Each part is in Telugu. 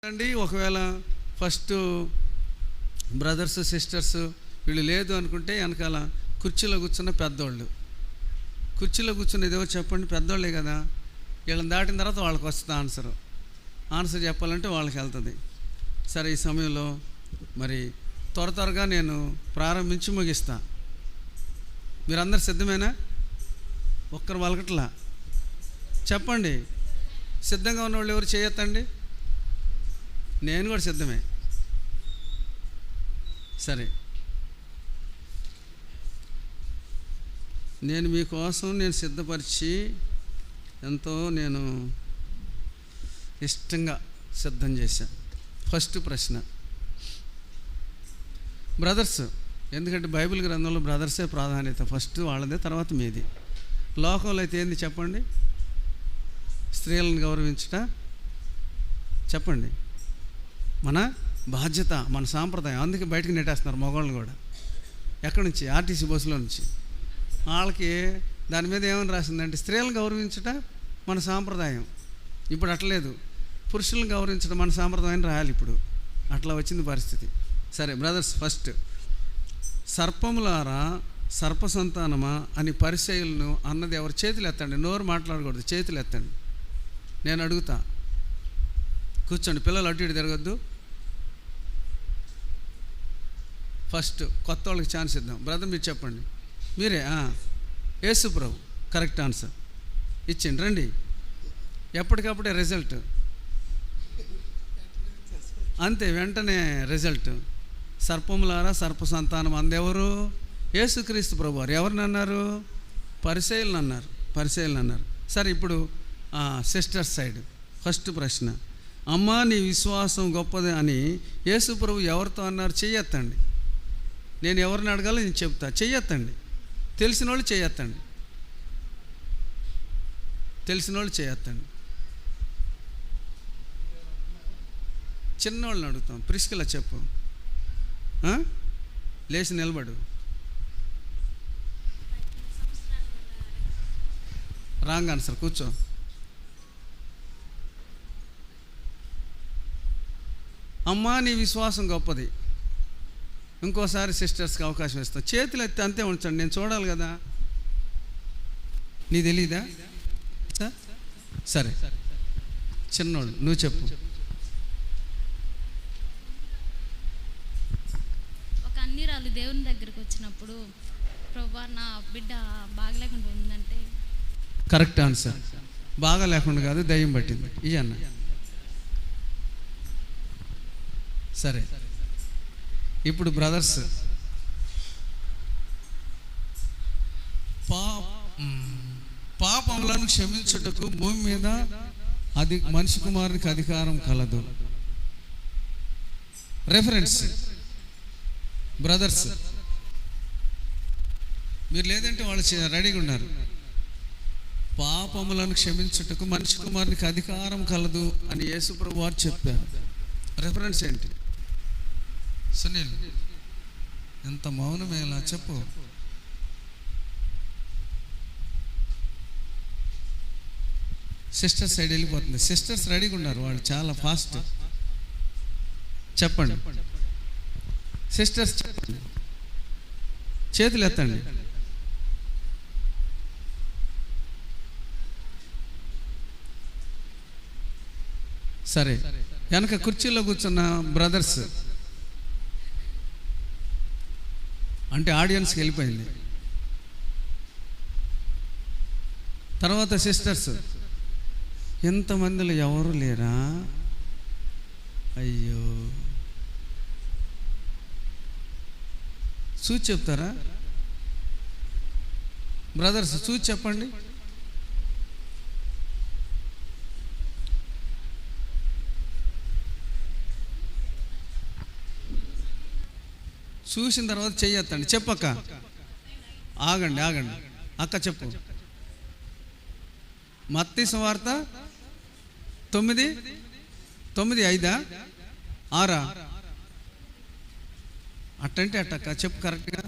అండి. ఒకవేళ ఫస్ట్ బ్రదర్స్ సిస్టర్స్ వీళ్ళు లేదు అనుకుంటే వెనకాల కుర్చీలో కూర్చున్న పెద్దోళ్ళు, కుర్చీలో కూర్చున్నది ఎవరు చెప్పండి? పెద్దోళ్ళే కదా. వీళ్ళని దాటిన తర్వాత వాళ్ళకి వస్తుంది ఆన్సర్ చెప్పాలంటే వాళ్ళకి వెళ్తుంది. సరే, ఈ సమయంలో మరి త్వరగా నేను ప్రారంభించి ముగిస్తా. మీరందరు సిద్ధమేనా? ఒక్కరు వలకట్లా చెప్పండి. సిద్ధంగా ఉన్నవాళ్ళు ఎవరు చేయొద్దండి. నేను కూడా సిద్ధమే. సరే, నేను మీకోసం నేను సిద్ధపరిచి ఎంతో నేను ఇష్టంగా సిద్ధం చేశాను. ఫస్ట్ ప్రశ్న బ్రదర్స్, ఎందుకంటే బైబిల్ గ్రంథంలో బ్రదర్సే ప్రాధాన్యత. ఫస్ట్ వాళ్ళదే, తర్వాత మీది. లోకంలో అయితే ఏంది చెప్పండి? స్త్రీలను గౌరవించుట చెప్పండి మన బాధ్యత, మన సాంప్రదాయం. అందుకే బయటకు నెట్టేస్తున్నారు మగవాళ్ళని కూడా. ఎక్కడి నుంచి? ఆర్టీసీ బస్సులో నుంచి. వాళ్ళకి దాని మీద ఏమని రాసిందంటే స్త్రీలను గౌరవించుట మన సాంప్రదాయం. ఇప్పుడు అట్లేదు, పురుషులను గౌరవించడం మన సాంప్రదాయం రాయాలి. ఇప్పుడు అట్లా వచ్చింది పరిస్థితి. సరే బ్రదర్స్, ఫస్ట్ సర్పములారా సర్ప సంతానమా అని పరిచయులను అన్నది ఎవరు? చేతులు ఎత్తండి. నోరు మాట్లాడకూడదు, చేతులు ఎత్తండి. నేను అడుగుతా, కూర్చోండి. పిల్లలు అటు ఇటు తిరగద్దు. ఫస్ట్ కొత్త వాళ్ళకి ఛాన్స్ ఇద్దాం. బ్రదర్ మీరు చెప్పండి. మీరే? యేసు ప్రభు. కరెక్ట్ ఆన్సర్ ఇచ్చిండి. రండి. ఎప్పటికప్పుడే రిజల్ట్, అంతే, వెంటనే రిజల్ట్. సర్పములారా సర్ప సంతానం అందెవరు? యేసుక్రీస్తు ప్రభు వారు. ఎవరిని అన్నారు? పరిచయులను అన్నారు. సరే, ఇప్పుడు సిస్టర్స్ సైడ్ ఫస్ట్ ప్రశ్న. అమ్మా నీ విశ్వాసం గొప్పది అని యేసు ప్రభు ఎవరితో అన్నారు? చెయ్యొత్తండి. నేను ఎవరిని అడగాలో నేను చెప్తా. చెయ్యొత్తండి. తెలిసిన వాళ్ళు చేయొత్తండి. చిన్నవాళ్ళని అడుగుతాం. ప్రిస్కిలా చెప్పు. లేచి నిలబడు. Wrong answer. కూర్చో. అమ్మా నీ విశ్వాసం గొప్పది. ఇంకోసారి సిస్టర్స్కి అవకాశం ఇస్తాం. చేతులు ఎత్తి అంతే ఉంచండి, నేను చూడాలి కదా. నీ తెలీదా? సరే, చిన్నోడు నువ్వు చెప్పు. ఒక అన్నిరాలు దేవుని దగ్గరికి వచ్చినప్పుడు, ప్రభువా నా బిడ్డ బాగలేకుండా ఉందంటే. Correct answer. బాగా లేకుండా కాదు, దయ్యం పట్టింది. ఇయన్న. సరే, ఇప్పుడు బ్రదర్స్, పాపములను క్షమించుటకు భూమి మీద మనిషి కుమారునికి అధికారం కలదు. రెఫరెన్స్ బ్రదర్స్, మీరు లేదంటే వాళ్ళు రెడీగా ఉన్నారు. పాపములను క్షమించుటకు మనిషి కుమారునికి అధికారం కలదు అని యేసు ప్రభు వారు చెప్పారు. రెఫరెన్స్ ఏంటి? సునీల్, ఎంత మౌనమేలా చెప్పు. సిస్టర్స్ సైడ్ వెళ్ళిపోతుంది. సిస్టర్స్ రెడీగా ఉన్నారు, వాళ్ళు చాలా ఫాస్ట్. చెప్పండి సిస్టర్స్, చెప్పండి. చేతులు ఎత్తండి. సరే, వెనక కుర్చీలో కూర్చున్న బ్రదర్స్ అంటే ఆడియన్స్కి వెళ్ళిపోయింది. తర్వాత సిస్టర్స్, ఎంతమందిలో ఎవరు లేరా? అయ్యో, చూసి చెప్తారా? బ్రదర్స్ చూసి చెప్పండి. చూసిన తర్వాత చెయ్యొద్దండి. చెప్పక్క. ఆగండి అక్క చెప్పు. మత్తయి సువార్త 9:5 అట్టంటే అట్టక్క చెప్పు కరెక్ట్గా.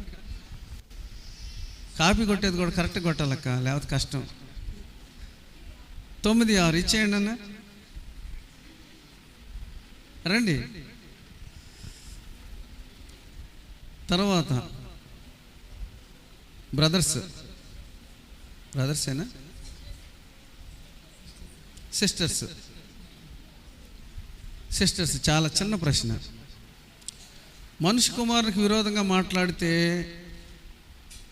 కాపీ కొట్టేది కూడా కరెక్ట్గా కొట్టాలక్క, లేకపోతే కష్టం. 9:6 ఇచ్చేయండి అన్న. రండి. తర్వాత బ్రదర్సేనా సిస్టర్స్ చాలా చిన్న ప్రశ్న. మనుష్య కుమారునికి విరోధంగా మాట్లాడితే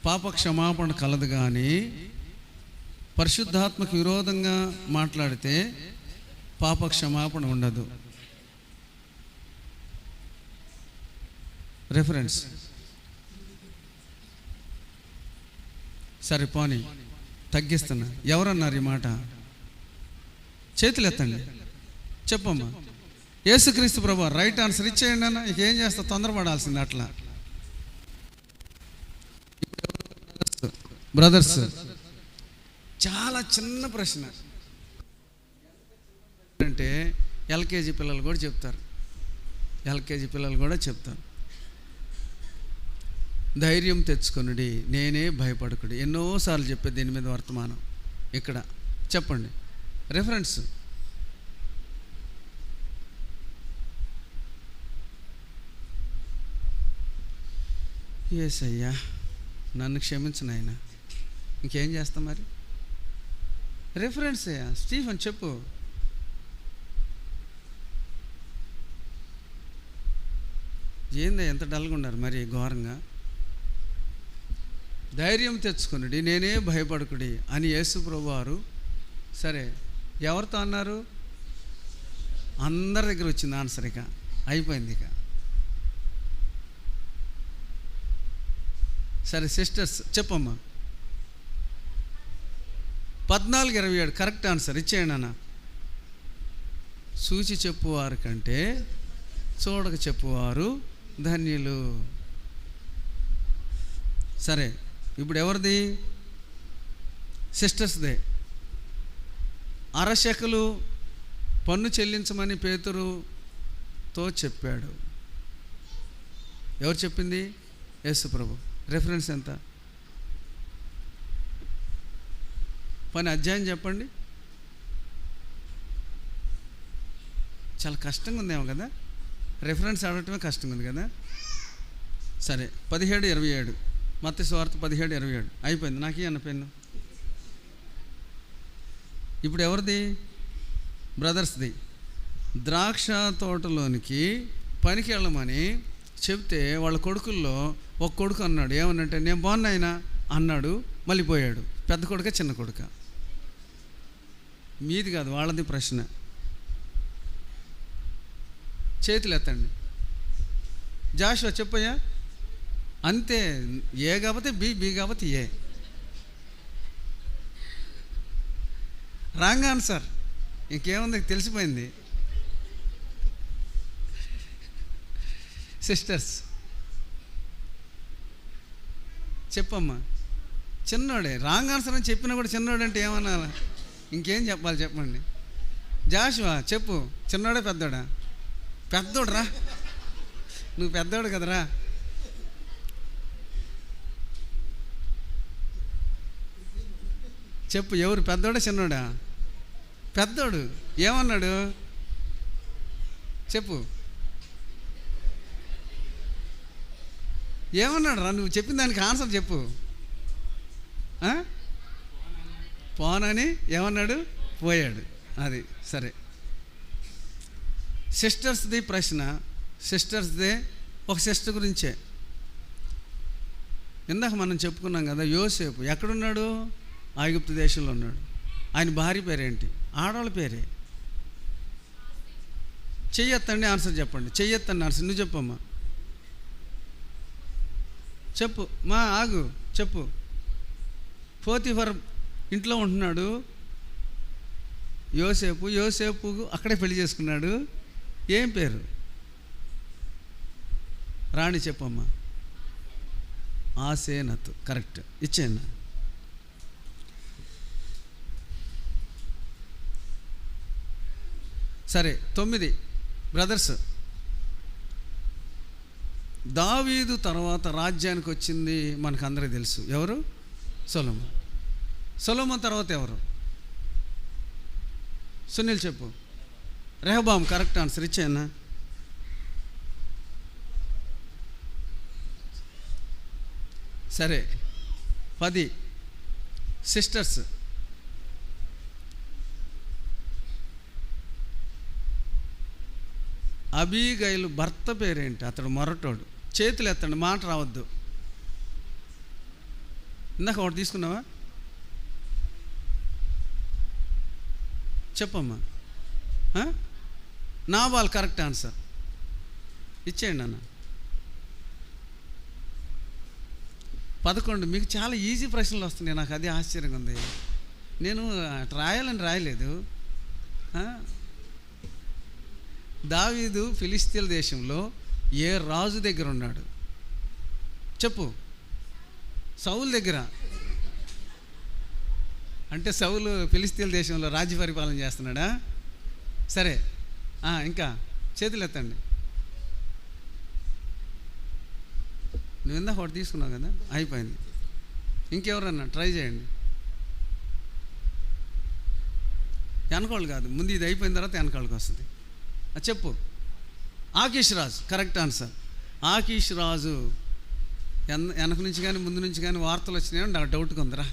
పాప క్షమాపణ కలదు, కానీ పరిశుద్ధాత్మకు విరోధంగా మాట్లాడితే పాప క్షమాపణ ఉండదు. రెఫరెన్స్. సరే పోనీ తగ్గిస్తున్నా. ఎవరన్నారు ఈ మాట? చేతులు ఎత్తండి, చెప్పమ్మా. యేసుక్రీస్తు ప్రభువు. రైట్ ఆన్సర్ ఇచ్చేయండి అన్న. ఇక ఏం చేస్తా, తొందరపడాల్సింది అట్లా. బ్రదర్స్, చాలా చిన్న ప్రశ్న. అంటే ఎల్కేజీ పిల్లలు కూడా చెప్తారు. ధైర్యం తెచ్చుకొనుడి, నేనే భయపడకుడి. ఎన్నోసార్లు చెప్పేది దీని మీద వర్తమానం. ఇక్కడ చెప్పండి రెఫరెన్స్. యేసయ్యా నన్ను క్షమించు నాయన. ఇంకేం చేస్తాం మరి? రెఫరెన్స్ అయ్యా. స్టీఫెన్ చెప్పు. ఏందా ఎంత డల్గా ఉన్నారు మరి ఘోరంగా? ధైర్యం తెచ్చుకునుడి, నేనే భయపడకుడి అని యేసు ప్రభువారు. సరే, ఎవరితో అన్నారు? అందరి దగ్గర వచ్చింది ఆన్సర్. ఇక అయిపోయింది. ఇక సరే సిస్టర్స్ చెప్పమ్మా. 14:27 కరెక్ట్ ఆన్సర్. ఇచ్చేయండి అన్న. చూచి చెప్పువారు కంటే చూడక చెప్పువారు ధన్యులు. సరే, ఇప్పుడు ఎవరిది? సిస్టర్స్దే. అరశకలు పన్ను చెల్లించమని పేతురుతో చెప్పాడు. ఎవరు చెప్పింది? యేసు ప్రభు. రెఫరెన్స్ ఎంత? పని అధ్యాయం చెప్పండి. చాలా కష్టంగా ఉందేమో కదా, రెఫరెన్స్ అడగటమే కష్టంగా ఉంది కదా. సరే, 17:27 మత్తయి సువార్త 17:27 అయిపోయింది. నాకు అన్న పెన్ను. ఇప్పుడు ఎవరిది? బ్రదర్స్ది. ద్రాక్ష తోటలోనికి పనికి వెళ్ళమని చెప్తే వాళ్ళ కొడుకుల్లో ఒక కొడుకు అన్నాడు. ఏమన్నంటే, నేను బాగున్నాయినా అన్నాడు. మళ్ళీ పోయాడు. పెద్ద కొడుక చిన్న కొడుక? మీది కాదు, వాళ్ళది ప్రశ్న. చేతులు ఎత్తండి. జాషువా చెప్పయ్యా. అంతే, ఏ కాకపోతే బి, బి కాకపోతే ఏ. Wrong answer. ఇంకేముంది, తెలిసిపోయింది. సిస్టర్స్ చెప్పమ్మా. చిన్నోడే రాంగ్ ఆన్సర్ అని చెప్పినా కూడా చిన్నోడు అంటే ఏమన్నా? ఇంకేం చెప్పాలి చెప్పండి. జాషువా చెప్పు. చిన్నోడే పెద్దోడా? పెద్దోడు రా, నువ్వు పెద్దోడు కదరా. చెప్పు, ఎవరు పెద్దోడా చిన్నోడా? పెద్దోడు. ఏమన్నాడు చెప్పు. ఏమన్నాడు రా? నువ్వు చెప్పిన దానికి ఆన్సర్ చెప్పు. పోనని ఏమన్నాడు? పోయాడు. అది సరే. సిస్టర్స్ది ప్రశ్న. సిస్టర్స్దే. ఒక సిస్టర్ గురించే ఇందాక మనం చెప్పుకున్నాం కదా. యోసేపు ఎక్కడున్నాడు? ఐగుప్తు దేశంలో ఉన్నాడు. ఆయన భార్య పేరేంటి? ఆడవాళ్ళ పేరే. చెయ్యొత్తండి ఆన్సర్ చెప్పండి. చెయ్యొత్తండి ఆన్సర్. నువ్వు చెప్పమ్మా. చెప్పు మా. ఆగు, చెప్పు. పోతిఫర్ ఇంట్లో ఉంటున్నాడు యోసేపు అక్కడే పెళ్లి చేసుకున్నాడు. ఏం పేరు? రాణి చెప్పమ్మా. ఆసేనతు. కరెక్ట్. ఇచ్చేయండి. సరే, 9 బ్రదర్స్. దావీదు తర్వాత రాజ్యానికి వచ్చింది మనకు అందరికీ తెలుసు. ఎవరు? సొలొమోన్. సొలొమోన్ తర్వాత ఎవరు? సునీల్ చెప్పు. రెహబాం. Correct answer. ఇచ్చేయన్నా. సరే 10 సిస్టర్స్. అబీగైలు భర్త పేరేంటి? అతడు మొరటోడు. చేతులు ఎత్తండి, మాట రావద్దు. ఇందాక ఒకటి తీసుకున్నావా? చెప్పమ్మా. Nabal correct answer. ఇచ్చేయండి అన్న. 11. మీకు చాలా ఈజీ ప్రశ్నలు వస్తున్నాయి, నాకు అది ఆశ్చర్యంగా ఉంది. నేను రాయాలని రాయలేదు. దావీదు ఫిలిస్తీన్ల దేశంలో ఏ రాజు దగ్గర ఉన్నాడు? చెప్పు. సౌలు దగ్గర. అంటే సౌలు ఫిలిస్తీన్ల దేశంలో రాజ్య పరిపాలన చేస్తున్నాడా? సరే, ఇంకా చేతులు ఎత్తండి. నువ్వు ఇందాక ఒకటి తీసుకున్నావు కదా, అయిపోయింది. ఇంకెవరన్నా ట్రై చేయండి. వెనకాళ్ళు కాదు, ముందు ఇది అయిపోయిన తర్వాత వెనకాళ్ళకి వస్తుంది. చెప్పు. ఆకీష్ రాజు కరెక్ట్ ఆన్సర్. ఆకీష్ రాజు వెనక నుంచి కానీ ముందు నుంచి కానీ వార్తలు వచ్చినాయో నాకు డౌట్గా ఉందిరా.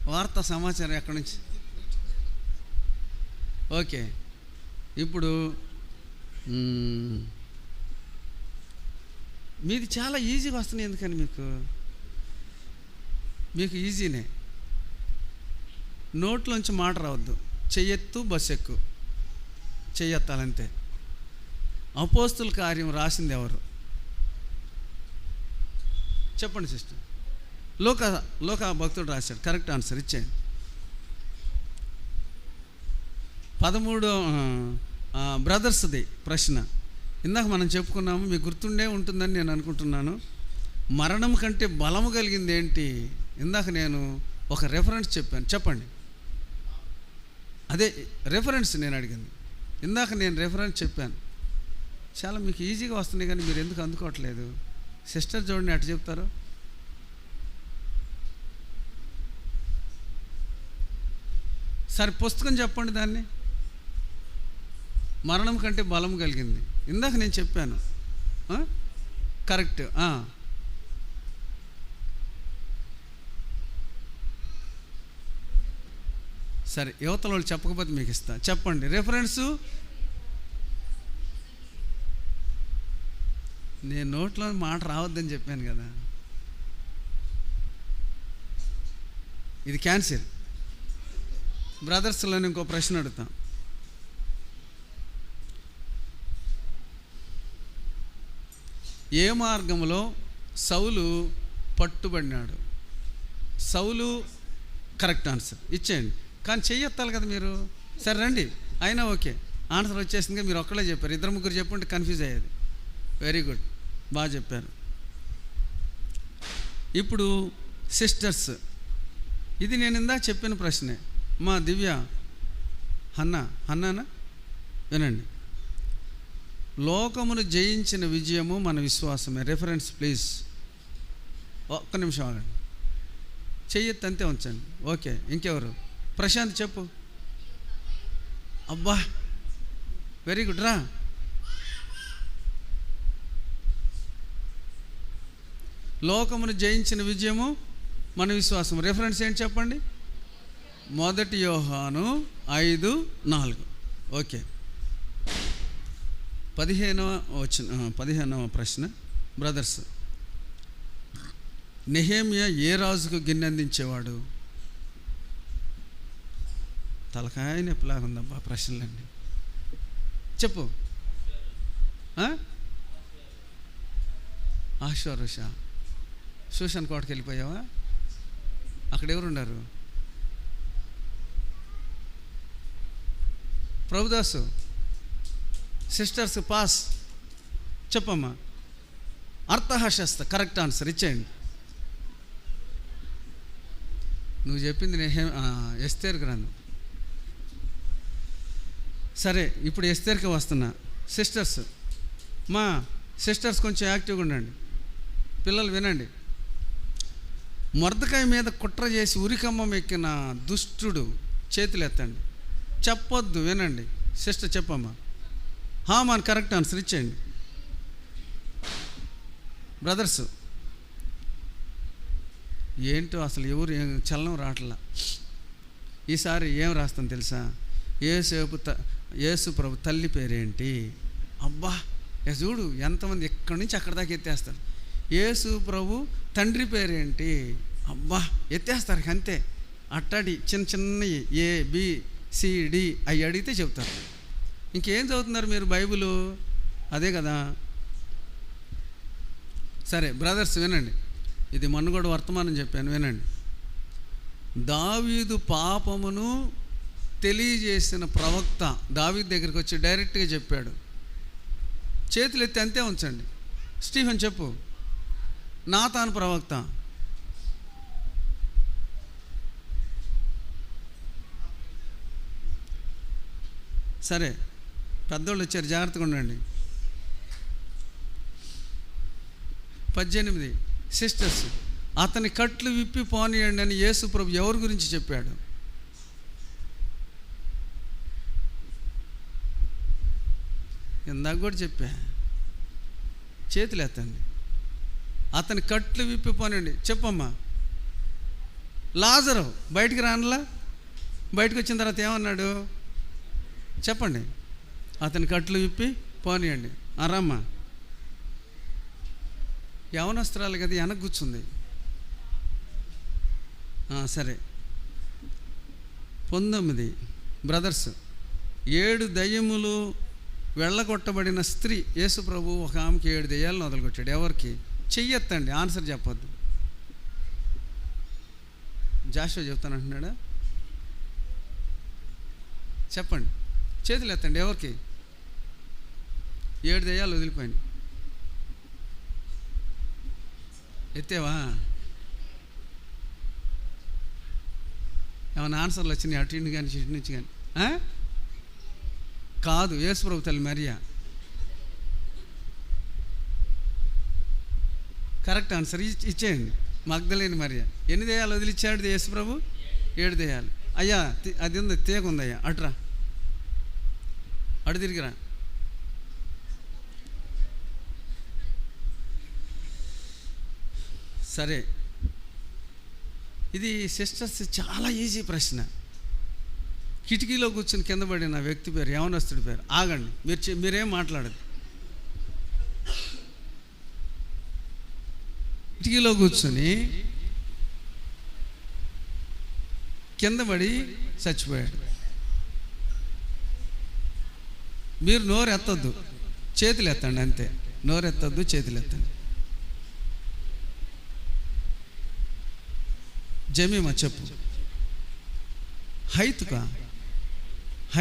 వార్త సమాచారం ఎక్కడి నుంచి? ఓకే, ఇప్పుడు మీది చాలా ఈజీగా వస్తున్నాయి. ఎందుకని మీకు ఈజీనే. నోట్లోంచి మాట రావద్దు. చెయ్యెత్తు, బస్సు ఎక్కు. చెయ్యెత్తాలంతే. అపోస్తుల కార్యం రాసింది ఎవరు? చెప్పండి సిస్టర్. లోక భక్తుడు రాశాడు. Correct answer. ఇచ్చేయండి. 13 బ్రదర్స్ది ప్రశ్న. ఇందాక మనం చెప్పుకున్నాము, మీకు గుర్తుండే ఉంటుందని నేను అనుకుంటున్నాను. మరణం కంటే బలము కలిగింది ఏంటి? ఇందాక నేను ఒక రెఫరెన్స్ చెప్పాను, చెప్పండి. అదే రెఫరెన్స్ నేను అడిగింది. ఇందాక నేను రెఫరెన్స్ చెప్పాను. చాలా మీకు ఈజీగా వస్తున్నాయి, కానీ మీరు ఎందుకు అందుకోవట్లేదు? సిస్టర్ చూడండి అటు చెప్తారు. సరే, పుస్తకం చెప్పండి దాన్ని. మరణం కంటే బలం కలిగింది. ఇందాక నేను చెప్పాను. కరెక్ట్. సరే, యువతల వాళ్ళు చెప్పకపోతే మీకు ఇస్తా. చెప్పండి రెఫరెన్సు. నేను నోట్లో మాట రావద్దని చెప్పాను కదా. ఇది క్యాన్సర్. బ్రదర్స్లో ఇంకో ప్రశ్న అడుగుతాం. ఏ మార్గంలో సౌలు పట్టుబడినాడు? సౌలు కరెక్ట్ ఆన్సర్. ఇచ్చేయండి. కానీ చెయ్యెత్తాలి కదా మీరు. సరే రండి. అయినా ఓకే, ఆన్సర్ వచ్చేసింది. మీరు ఒక్కడే చెప్పారు, 2-3 చెప్పుంటే కన్ఫ్యూజ్ అయ్యేది. వెరీ గుడ్, బాగా చెప్పారు. ఇప్పుడు సిస్టర్స్. ఇది నేను ఇందాక చెప్పిన ప్రశ్నే. మా దివ్య, హన్నానా వినండి. లోకమును జయించిన విజయము మన విశ్వాసమే. Reference please. ఒక్క నిమిషం ఆగండి. చెయ్యొద్దు, అంతే ఉంచండి. ఓకే, ఇంకెవరు? ప్రశాంత్ చెప్పు. అబ్బా, వెరీ గుడ్ రా. లోకమును జయించిన విజయము మన విశ్వాసం. రెఫరెన్స్ ఏంటి చెప్పండి? 1 యోహాను 5:4. ఓకే, 15వ ప్రశ్న. బ్రదర్స్, నెహెమ్యా ఏ రాజుకు గిన్నె అందించేవాడు? తలకాయ నొప్పిలాగా ఉందబ్బా ప్రశ్నలన్నీ. చెప్పు. ఆశ్వరుష. శూషన్ కోటకి వెళ్ళిపోయావా? అక్కడ ఎవరున్నారు? ప్రభుదాసు. Sisters pass. చెప్పమ్మా. అర్థహశస్త కరెక్ట్ ఆన్సర్. ఇచ్చేయండి. నువ్వు చెప్పింది ఎస్తేర్ గ్రంథం. సరే, ఇప్పుడు ఎస్తేర్కి వస్తున్నా. సిస్టర్స్, మా సిస్టర్స్ కొంచెం యాక్టివ్గా ఉండండి. పిల్లలు వినండి. మొర్దకాయ మీద కుట్ర చేసి ఉరికమ్మం ఎక్కిన దుష్టుడు. చేతులు ఎత్తండి. చెప్పొద్దు, వినండి. సిస్టర్ చెప్పమ్మా. Haman correct answer. ఇచ్చేయండి. బ్రదర్స్, ఏంటో అసలు ఎవరు చలనం రావట్లా. ఈసారి ఏం రాస్తాను తెలుసా? యేసు ప్రభు తల్లి పేరేంటి? అబ్బా చూడు ఎంతమంది ఎక్కడి నుంచి అక్కడ దాకా ఎత్తేస్తారు. యేసు ప్రభు తండ్రి పేరేంటి? అబ్బా ఎత్తేస్తారు అంతే. అట్టడి చిన్న చిన్నవి ABCD అవి అడిగితే చెప్తారు. ఇంకేం చదువుతున్నారు మీరు బైబిలు? అదే కదా. సరే బ్రదర్స్ వినండి, ఇది మొన్న కూడా వర్తమానం చెప్పాను, వినండి. దావీదు పాపమును తెలియజేసిన ప్రవక్త దావీదు దగ్గరికి వచ్చి డైరెక్ట్గా చెప్పాడు. చేతులు ఎత్తి అంతే ఉంచండి. స్టీఫెన్ చెప్పు. నాతాను ప్రవక్త. సరే పెద్దోళ్ళు వచ్చారు, జాగ్రత్తగా ఉండండి. 18 సిస్టర్స్, అతని కట్లు విప్పి పోనీయండి అని యేసు ప్రభు ఎవరి గురించి చెప్పాడు? ఇందాక కూడా చెప్పా. చేతులు ఎత్తండి. అతని కట్లు విప్పి పోనండి. చెప్పమ్మా. లాజరు బయటికి రానలా? బయటకు వచ్చిన తర్వాత ఏమన్నాడు చెప్పండి? అతని కట్లు విప్పి పోనీయండి. రమ్మా. యవనస్త్రాలు కదా, వెనక కూర్చుంది. సరే 19 బ్రదర్స్, 7 దయ్యములు వెళ్ళగొట్టబడిన స్త్రీ. యేసు ప్రభు ఒక ఆమెకి 7 దయ్యాలను వదలగొట్టాడు. ఎవరికి? చెయ్యొత్తండి, ఆన్సర్ చెప్పొద్దు. జాషువా చెప్తానంటున్నాడా? చెప్పండి, చేతులు ఎత్తండి. ఎవరికి? 7 దయ్యాలు వదిలిపోయినాయి. ఎత్తేవా? ఏమైనా ఆన్సర్లు వచ్చినాయి అటు ఇంటి కానీ ఇటు నుంచి కానీ? కాదు, యేసు ప్రభు తల్లి మరియా. కరెక్ట్ ఆన్సర్ ఇచ్చేయండి. మగ్దలేని మరియా. ఎన్ని దయ్యాలు వదిలిచ్చాడు యేసు ప్రభు? 7 దయ్యాలు. అయ్యా అది ఉంది, తీగ ఉందయ్యా, అటురా, అటు తిరిగిరా. సరే, ఇది సిస్టర్స్ చాలా ఈజీ ప్రశ్న. కిటికీలో కూర్చొని కింద పడిన వ్యక్తి పేరు, యవనస్తుడి పేరు. ఆగండి, మీరేం మాట్లాడదు. కిటికీలో కూర్చొని కింద పడి చచ్చిపోయాడు. మీరు నోరు ఎత్తద్దు, చేతులు ఎత్తండి అంతే. నోరు ఎత్తద్దు, చేతులు ఎత్తండి. జమీమా చెప్పు. హైతుకా?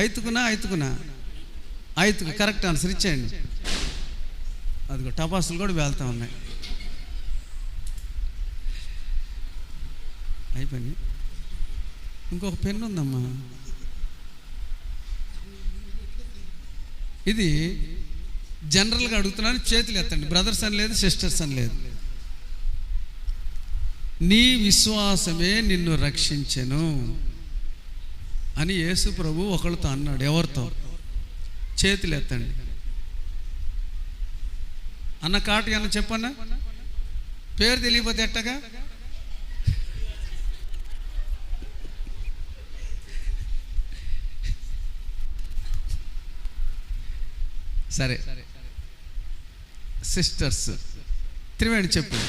ఐతుకు కరెక్ట్ ఆన్సర్ ఇచ్చేయండి. అదిగో టపాసులు కూడా వెళ్తా ఉన్నాయి. అయిపోయింది. ఇంకొక పెన్ను ఉందమ్మా. ఇది జనరల్గా అడుగుతున్నాను, చేతులు ఎత్తండి. బ్రదర్స్ అని లేదు, సిస్టర్స్ అని లేదు. నీ విశ్వాసమే నిన్ను రక్షించెను అని యేసు ప్రభు ఒకళ్ళతో అన్నాడు. ఎవరితో? చేతులు ఎత్తండి. అన్న కాటు అన్న చెప్పన్నా. పేరు తెలియకపోతే ఎట్టగా? సరే సిస్టర్స్, త్రివేణి చెప్పు.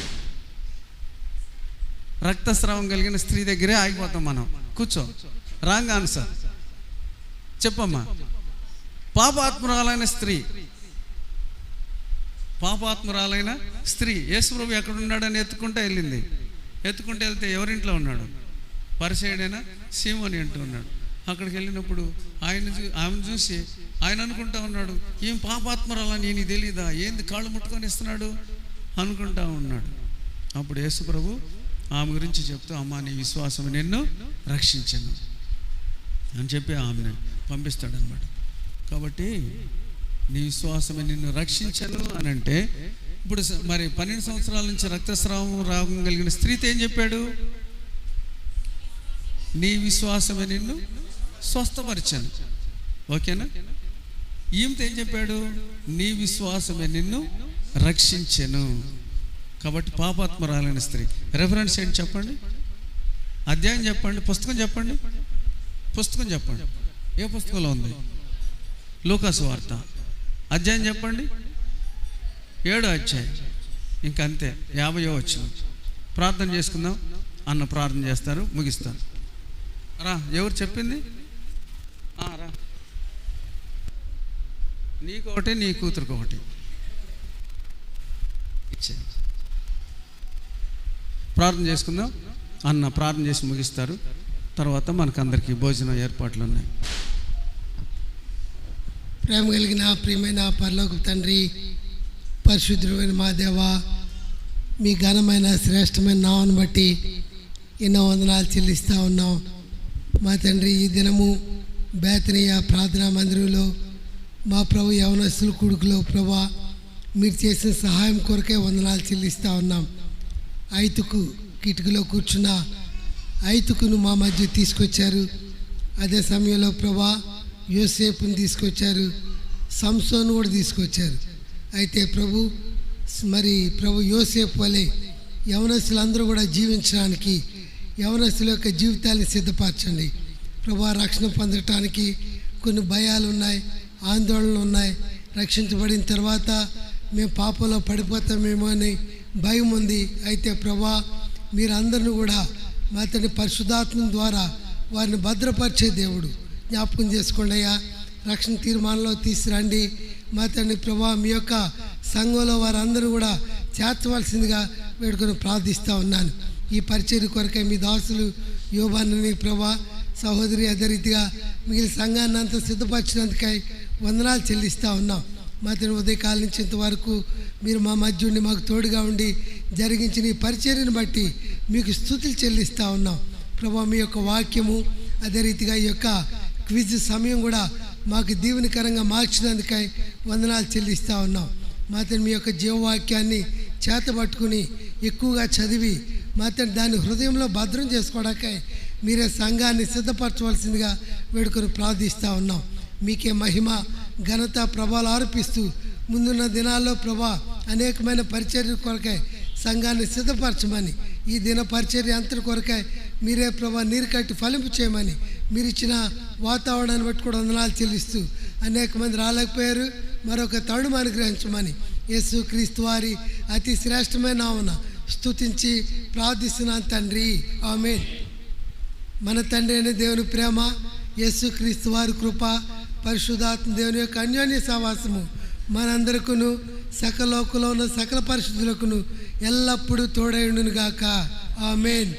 రక్తస్రావం కలిగిన స్త్రీ దగ్గరే ఆగిపోతాం మనం. కూర్చో. రాంగ్ ఆన్సర్ చెప్పమ్మా. పాపాత్మురాలైన స్త్రీ యేసు ప్రభు ఎక్కడున్నాడని ఎత్తుకుంటే వెళ్ళింది. ఎత్తుకుంటే వెళ్తే ఎవరింట్లో ఉన్నాడు? పరిసయ్యుడైనా సీమోని అంటూ ఉన్నాడు. అక్కడికి వెళ్ళినప్పుడు ఆమెను చూసి ఆయన అనుకుంటా ఉన్నాడు, ఏం పాపాత్మరాలని నీకు తెలీదా? ఏంది కాళ్ళు ముట్టుకొని ఇస్తున్నాడు అనుకుంటా ఉన్నాడు. అప్పుడు యేసు ప్రభు ఆమె గురించి చెప్తూ, అమ్మా నీ విశ్వాసం నిన్ను రక్షించను అని చెప్పి ఆమెను పంపిస్తాడనమాట. కాబట్టి నీ విశ్వాసమే నిన్ను రక్షించను అని అంటే, ఇప్పుడు మరి 12 సంవత్సరాల నుంచి రక్తస్రావం రోగం కలిగిన స్త్రీతో ఏం చెప్పాడు? నీ విశ్వాసమే నిన్ను స్వస్థపరిచను. ఓకేనా? ఈమెతో ఏం చెప్పాడు? నీ విశ్వాసమే నిన్ను రక్షించెను. కాబట్టి పాపాత్మరాలైన స్త్రీ. రెఫరెన్స్ ఏంటి చెప్పండి, అధ్యాయం చెప్పండి, పుస్తకం చెప్పండి, పుస్తకం చెప్పండి. ఏ పుస్తకంలో ఉంది? లూకాసు వార్త. అధ్యాయం చెప్పండి, 7వ అధ్యాయం. ఇంకంతే, 50వ వచనం. ప్రార్థన చేసుకుందాం. అన్న ప్రార్థన చేస్తారు, ముగిస్తారు. రా, ఎవరు చెప్పింది? రా, నీకు ఒకటి, నీ కూతురికి ఒకటి ఇచ్చే. ప్రార్థన చేసుకుందాం. అన్న ప్రార్థన చేసి ముగిస్తారు. తర్వాత మనకందరికీ భోజనం ఏర్పాట్లు ఉన్నాయి. ప్రేమ కలిగిన ప్రియమైన పరలోక తండ్రి, పరిశుద్ధుడైన మా దేవ, మీ ఘనమైన శ్రేష్టమైన నామను బట్టి ఎన్నో వందనాలు చెల్లిస్తూ ఉన్నాం. మా తండ్రి, ఈ దినము బేతనీయ ప్రార్థనా మందిరంలో మా ప్రభు యవనస్తుల కొడుకులో ప్రభా మీరు చేసిన సహాయం కొరకే వందనాలు చెల్లిస్తూ ఉన్నాం. ఐతుకు కిటికీలో కూర్చున్న ఐతుకును మా మధ్య తీసుకొచ్చారు. అదే సమయంలో ప్రభా యోసేపుని తీసుకొచ్చారు, సంసోను కూడా తీసుకొచ్చారు. అయితే ప్రభు యోసేపు వలె యవనస్తులందరూ కూడా జీవించడానికి యవనస్తుల యొక్క జీవితాన్ని సిద్ధపరచండి ప్రభా. రక్షణ పొందటానికి కొన్ని భయాలు ఉన్నాయి, ఆందోళనలు ఉన్నాయి. రక్షించబడిన తర్వాత మేము పాపంలో పడిపోతామేమో అని భయం ఉంది. అయితే ప్రభా, మీరందరిని కూడా మా తండ్రి పరిశుద్ధాత్మ ద్వారా వారిని భద్రపరిచే దేవుడు. జ్ఞాపకం చేసుకోండి అయ్యా. రక్షణ తీర్మానంలో తీసుకురండి మా తండ్రి ప్రభా. మీ యొక్క సంఘంలో వారందరూ కూడా చేర్చవలసిందిగా వేడుకొని ప్రార్థిస్తూ ఉన్నాను. ఈ పరిచర్య కొరకై మీ దాసులు యోబాన్ని ప్రభా, సహోదరి అదే రీతిగా మిగిలిన సంఘాన్ని అంతా సిద్ధపరిచినందుకై వందనాలు చెల్లిస్తూ ఉన్నాం. మా తండ్రి ఉదయకాలం నుంచి ఇంతవరకు మీరు మా మధ్య ఉండి మాకు తోడుగా ఉండి జరిగించిన ఈ పరిచర్యను బట్టి మీకు స్తుతులు చెల్లిస్తూ ఉన్నాం ప్రభా. మీ యొక్క వాక్యము అదే రీతిగా ఈ యొక్క క్విజ్ సమయం కూడా మాకు దీవెనకరంగా మార్చినందుకై వందనాలు చెల్లిస్తూ ఉన్నాం. మా తండ్రి మీ యొక్క జీవవాక్యాన్ని చేతబట్టుకుని ఎక్కువగా చదివి మా తండ్రి దాన్ని హృదయంలో భద్రం చేసుకోవడానికై మీరే సంఘాన్ని సిద్ధపరచవలసిందిగా వేడుకొని ప్రార్థిస్తూ ఉన్నాం. మీకే మహిమ ఘనత ప్రభావాలు ఆరోపిస్తూ ముందున్న దినాల్లో ప్రభా అనేకమైన పరిచర్య కొరకై సంఘాన్ని సిద్ధపరచమని, ఈ దిన పరిచర్య అంతటి కొరకై మీరే ప్రభా నీరు కట్టి ఫలింపు చేయమని మీరు ఇచ్చిన వాతావరణాన్ని బట్టి కూడా వందనాలు చెల్లిస్తూ అనేక మంది రాలేకపోయారు, మరొక తరుణం అనుగ్రహించమని యేసు క్రీస్తు వారి అతి శ్రేష్టమైన నామమున స్తుతించి ప్రార్థిస్తున్నాను తండ్రి, ఆమేన్. మన తండ్రి అయిన దేవుని ప్రేమ, యేసు క్రీస్తు వారి కృప, పరిశుద్ధాత్మ దేవుని యొక్క అన్యోన్య సహవాసము మనందరికీ సకల లోకంలో ఉన్న సకల పరిశుద్ధులకును ఎల్లప్పుడూ తోడైండును గాక, ఆమేన్.